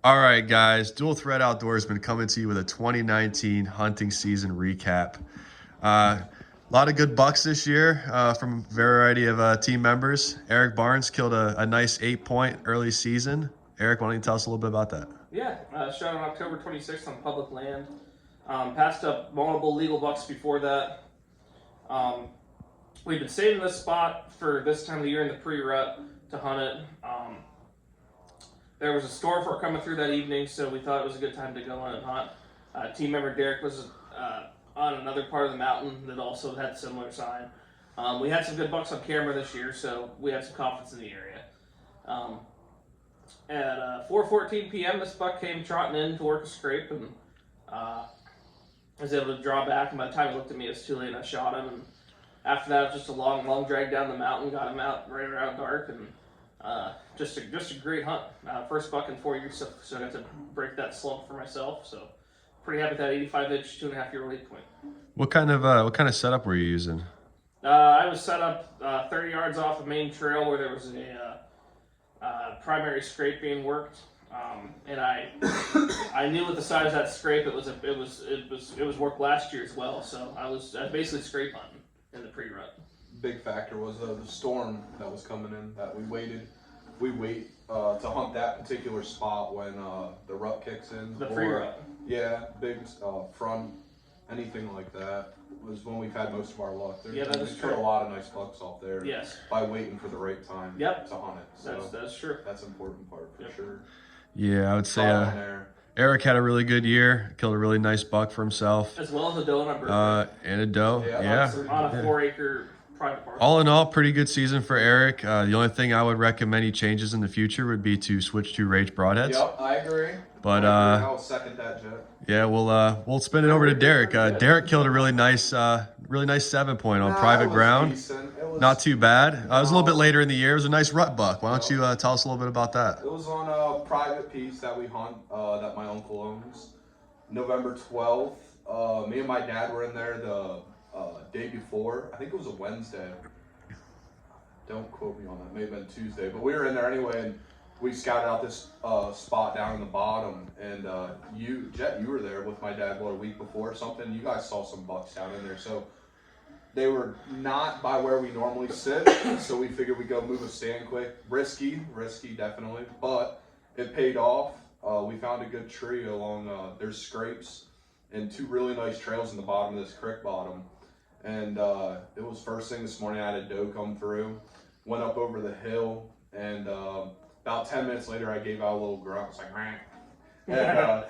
All right, guys, Dual Threat Outdoorsmen coming to you with a 2019 hunting season recap. A lot of good bucks this year from a variety of team members. Eric Barnes killed a nice 8-point early season. Eric, why don't you tell us a little bit about that? Yeah, shot on October 26th on public land. Passed up multiple legal bucks before that. We've been saving this spot for this time of the year in the pre-rut to hunt it. There was a storm front coming through that evening, so we thought it was a good time to go on and hunt. Team member Derek was on another part of the mountain that also had similar sign. We had some good bucks on camera this year, so we had some confidence in the area. At 4:14 p.m., this buck came trotting in to work a scrape, and I was able to draw back, and by the time he looked at me, it was too late, and I shot him. And after that, it was just a long drag down the mountain, got him out right around dark, and just a great hunt. First buck in 4 years, so I got to break that slump for myself. So pretty happy with that 85-inch, 2.5-year-old 8-point. What kind of setup were you using? I was set up 30 yards off a main trail where there was a primary scrape being worked, and I knew with the size of that scrape it was worked last year as well. So I was basically scrape hunting in the pre-rut. Big factor was the storm that was coming in. That we wait to hunt that particular spot when the rut kicks in. The pre-rut. Yeah, big front, anything like that was when we've had most of our luck. That is true. Put a lot of nice bucks off there. Yes. By waiting for the right time. Yep. To hunt it. So That's true. That's an important part for sure. Yeah, I would say Eric had a really good year. Killed a really nice buck for himself. As well as a doe and a bird. And a doe. Yeah. On a 4-acre private park. All in all, pretty good season for Eric. The only thing I would recommend he changes in the future would be to switch to Rage broadheads. Yep, I agree. But I'll second that, Jett. Yeah, we'll spin it over to Derek. Derek killed a really nice 7-point on private ground. Not too bad. It was a little bit later in the year. It was a nice rut buck. Why don't you tell us a little bit about that? It was on a private piece that we hunt that my uncle owns. November 12th. Me and my dad were in there the day before. I think it was a Wednesday. Don't quote me on that. It may have been Tuesday. But we were in there anyway, and we scouted out this spot down in the bottom. And Jett, you were there with my dad, what, a week before or something? You guys saw some bucks down in there. So they were not by where we normally sit. So we figured we'd go move a stand quick. Risky definitely. But it paid off. We found a good tree along, there's scrapes and 2 really nice trails in the bottom of this creek bottom. And it was first thing this morning. I had a doe come through, went up over the hill, and about 10 minutes later, I gave out a little grunt. It's like, and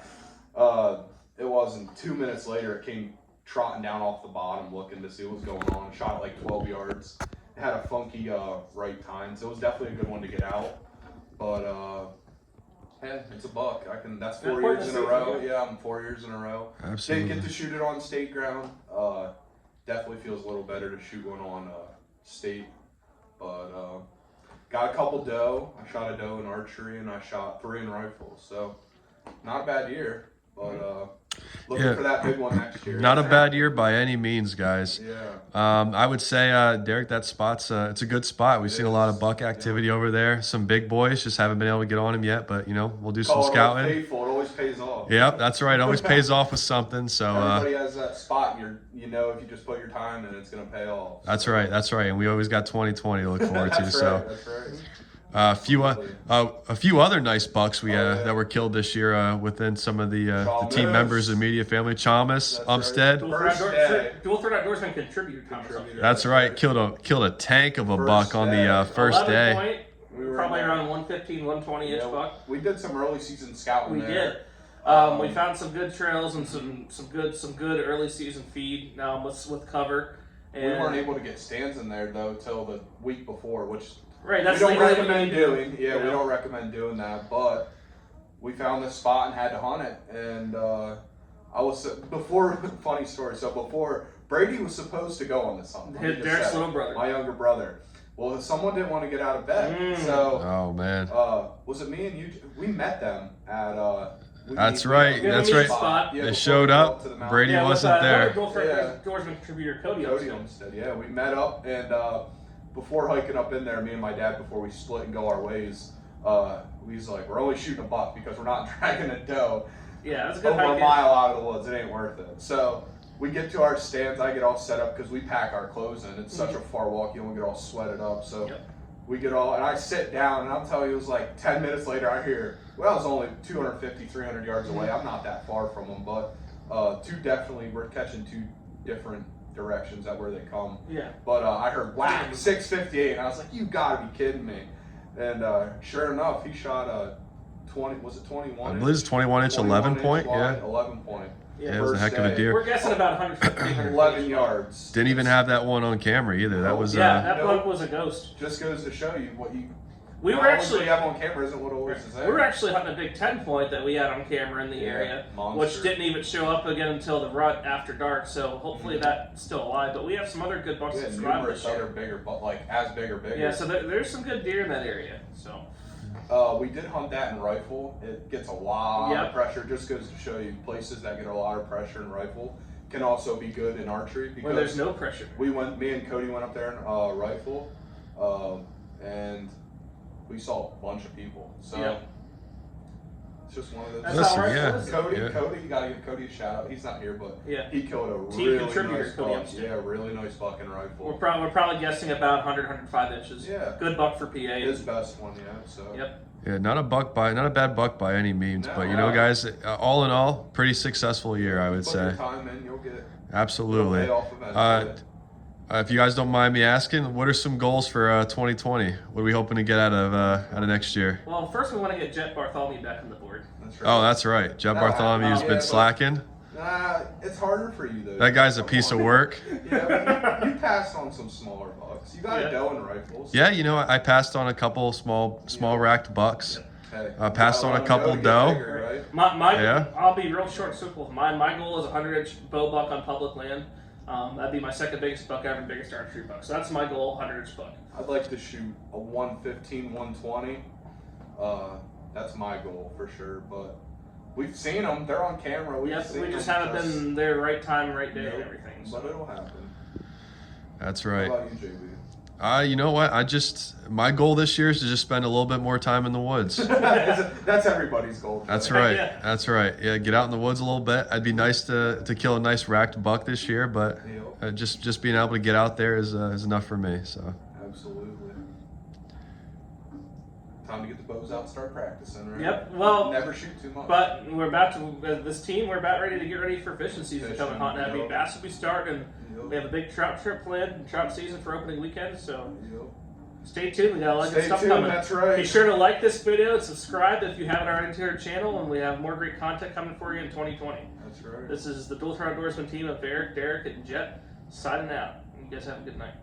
it wasn't 2 minutes later, it came trotting down off the bottom, looking to see what was going on. Shot it like 12 yards. It had a funky right tine, so it was definitely a good one to get out. But yeah, it's a buck. That's 4 years in a row. Yeah, I'm 4 years in a row. Absolutely. Didn't get to shoot it on state ground. Definitely feels a little better to shoot one on state. But got a couple doe. I shot a doe in archery, and I shot 3 in rifles. So not a bad year. But looking for that big one next year. Not a bad year by any means, guys. Yeah. I would say, Derek, that spot's it's a good spot. We've seen a lot of buck activity over there. Some big boys, just haven't been able to get on them yet. But we'll do some scouting. Faithful. It always pays off. Yep, that's right. Always pays off with something. So everybody has that spot, and if you just put your time in, it's gonna pay off. That's right. That's right. And we always got 2020 to look forward to. That's So. That's right. A few other nice bucks that were killed this year within some of the team members, immediate family. Chalmers, Umstead. Dual Threat Outdoorsmen contributed. That's right. Killed a tank of a buck on the first day. Point, we were probably around 115, 120 inch buck. We did some early season scouting. We did. We found some good trails and some good early season feed. Now with cover. And we weren't able to get stands in there though till the week before, which. Right, that's we don't recommend doing. Yeah, we don't recommend doing that. But we found this spot and had to hunt it. And funny story. So before Brady was supposed to go on this hunt. Derek's little brother. My younger brother. Well, someone didn't want to get out of bed. So. Oh man. Was it me and you? We met them at. That's right. They showed up. Brady wasn't there. Outdoorsman contributor Cody Umstead. Yeah, we met up and. Before hiking up in there, me and my dad, before we split and go our ways, we was like, we're only shooting a buck because we're not dragging a doe Yeah, that's a good over a hike. mile out of the woods. It ain't worth it. So we get to our stands. I get all set up because we pack our clothes in. It's such a far walk. You don't get all sweated up. So we get all, and I sit down, and I'll tell you, it was like 10 minutes later, I hear, well, I was only 250, 300 yards away. I'm not that far from them, but we're catching two different directions at where they come. Yeah. But I heard whack 658, and I was like, you gotta be kidding me. And sure enough, he shot a 20. Was it 21? I believe it's 21-inch 11 point. Wide, Yeah. 11 point. Yeah, it was a heck of a deer. We're guessing about 150, 11 yards. Didn't even have that one on camera either. That was that buck was a ghost. Just goes to show you what you. We were what actually you have on camera isn't what always is there. we were actually hunting a big 10 point that we had on camera in the area, which didn't even show up again until the rut after dark. So hopefully that's still alive. But we have some other good bucks We had subscribed numerous this year. other bigger, but like as big or bigger. Yeah, so there's some good deer in that area. So we did hunt that in rifle. It gets a lot of pressure. Just goes to show you places that get a lot of pressure in rifle can also be good in archery. Because where there's no pressure. Me and Cody went up there in rifle, and we saw a bunch of people. So it's just one of those. That's how rifle is. Cody, you gotta give Cody a shout out. He's not here, but he killed a Team really contributor, nice Cody buck. Upstead. Yeah, really nice buck in rifle. We're probably guessing about 100, 105 inches. Yeah. Good buck for PA. His best one, yeah. So. Yeah, not a bad buck by any means, but you know, guys, all in all, pretty successful year, I would Put say. your time in, you'll get Absolutely. You'll pay off eventually. If you guys don't mind me asking, what are some goals for 2020? What are we hoping to get out of next year? Well, first we want to get Jett Bartholomew back on the board. That's right. Oh, that's right. Jett Bartholomew's been slacking. It's harder for you though. That guy's a piece of work. Yeah, you passed on some smaller bucks. You got a doe and rifles. Yeah, you know, I passed on a couple small racked bucks. Hey, Passed on a couple doe. Bigger, right? My I'll be real short and simple. My goal is a 100-inch bow buck on public land. That'd be my second biggest buck ever, biggest archery buck. So that's my goal, 100-inch buck. I'd like to shoot a 115, 120. That's my goal for sure. But we've seen them; they're on camera. We just haven't been there right time, right day, and everything. So. But it'll happen. That's right. How about you, JB? You know what? My goal this year is to just spend a little bit more time in the woods. That's everybody's goal. That's right. Yeah. That's right. Yeah, get out in the woods a little bit. It'd be nice to kill a nice racked buck this year, but just being able to get out there is enough for me. So. Absolutely. Time to get the bows out and start practicing, right? Yep. Well, never shoot too much. But we're about ready to get ready for fishing season coming hot now. Bass will be starting. We have a big trout trip planned, trout season for opening weekend. So stay tuned. We got a lot of good stuff coming. That's right. Be sure to like this video and subscribe if you haven't already to our channel, and we have more great content coming for you in 2020. That's right. This is the Outdoorsmen team of Eric, Derek, and Jett signing out. You guys have a good night.